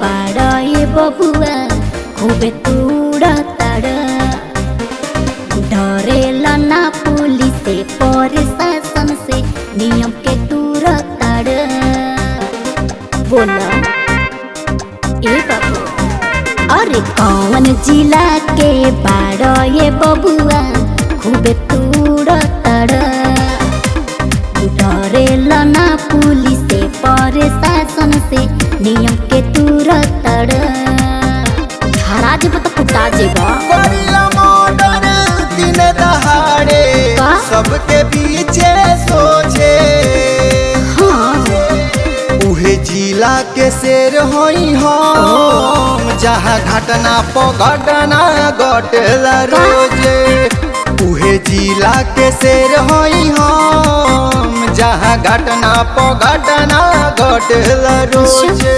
बाड़ा ये बबुआ खूबे तूड़ताड़ डरेला ना पुलिस से प्रशासन से नियम के तूड़ताड़ बोला ए बाबू अरे कौन जिला के बाड़ा ये बबुआ खूबे तूड़ताड़ डरेला ना पुलिस से प्रशासन से नियम के तूड़ताड़ हरा जेब तो कुटा जेबा दिन दहाड़े सबके पीछे सोचे उहे जिला के शेर होई हम जहाँ घटना पघटना घटेला रोजे उहे जिला के शेर होई हम जहाँ घटना पघटना घटेला रोजे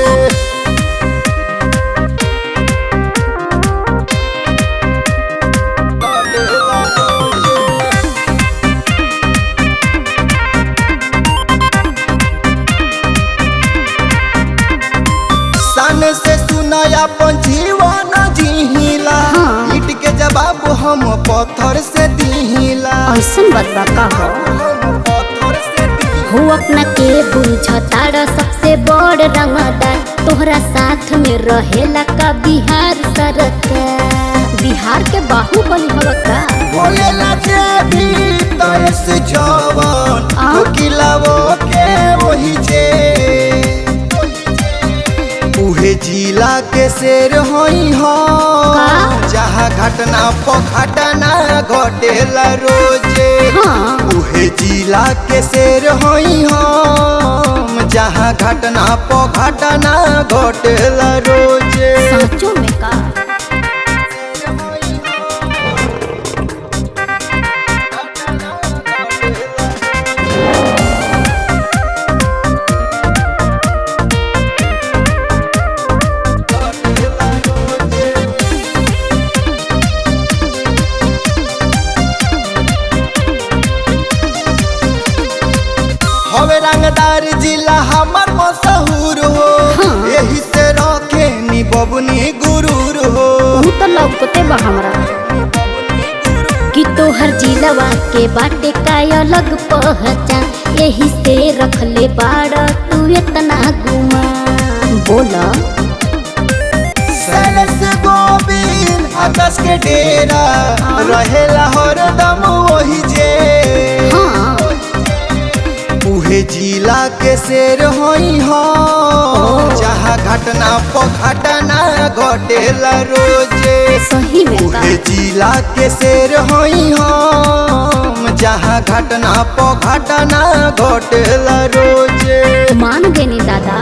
से सुनाया जीवन जिहिला ईट के जवाब हम पत्थर से दिहिला ऐसन बदबा का हो अपना के बुझताड़ सबसे बड़ रंगदार तोहरा साथ में रहेला का बिहार सरकार बिहार के बाहुबली हवा का बोलेला जे भी तरस जवान किलावो के वही जे उहे जिला के शेर होई हम जहाँ घटना पघटना घटेला रोजे उहे जिला के शेर होई हम जहाँ घटना पघटना घटेला रोजे सचो में का हवे रंगदार जिला हमर मशहूर हो यही से रखे नी बबनी गुरूर हो तो लौकते बा हमरा कि तोहर जिलवा के बाटे का अलग पहचान यही से रख ले बाड़ा तू इतना गुमा बोला सैलस गोविंद आकाश के डेरा रहेला हरदम वही जे उहे जिला के शेर होई हम जहाँ घटना पघटना घटेला रोजे सही में उहे जिला के शेर होई हम जहाँ घटना पघटना घटेला रोजे मान गए नी दादा।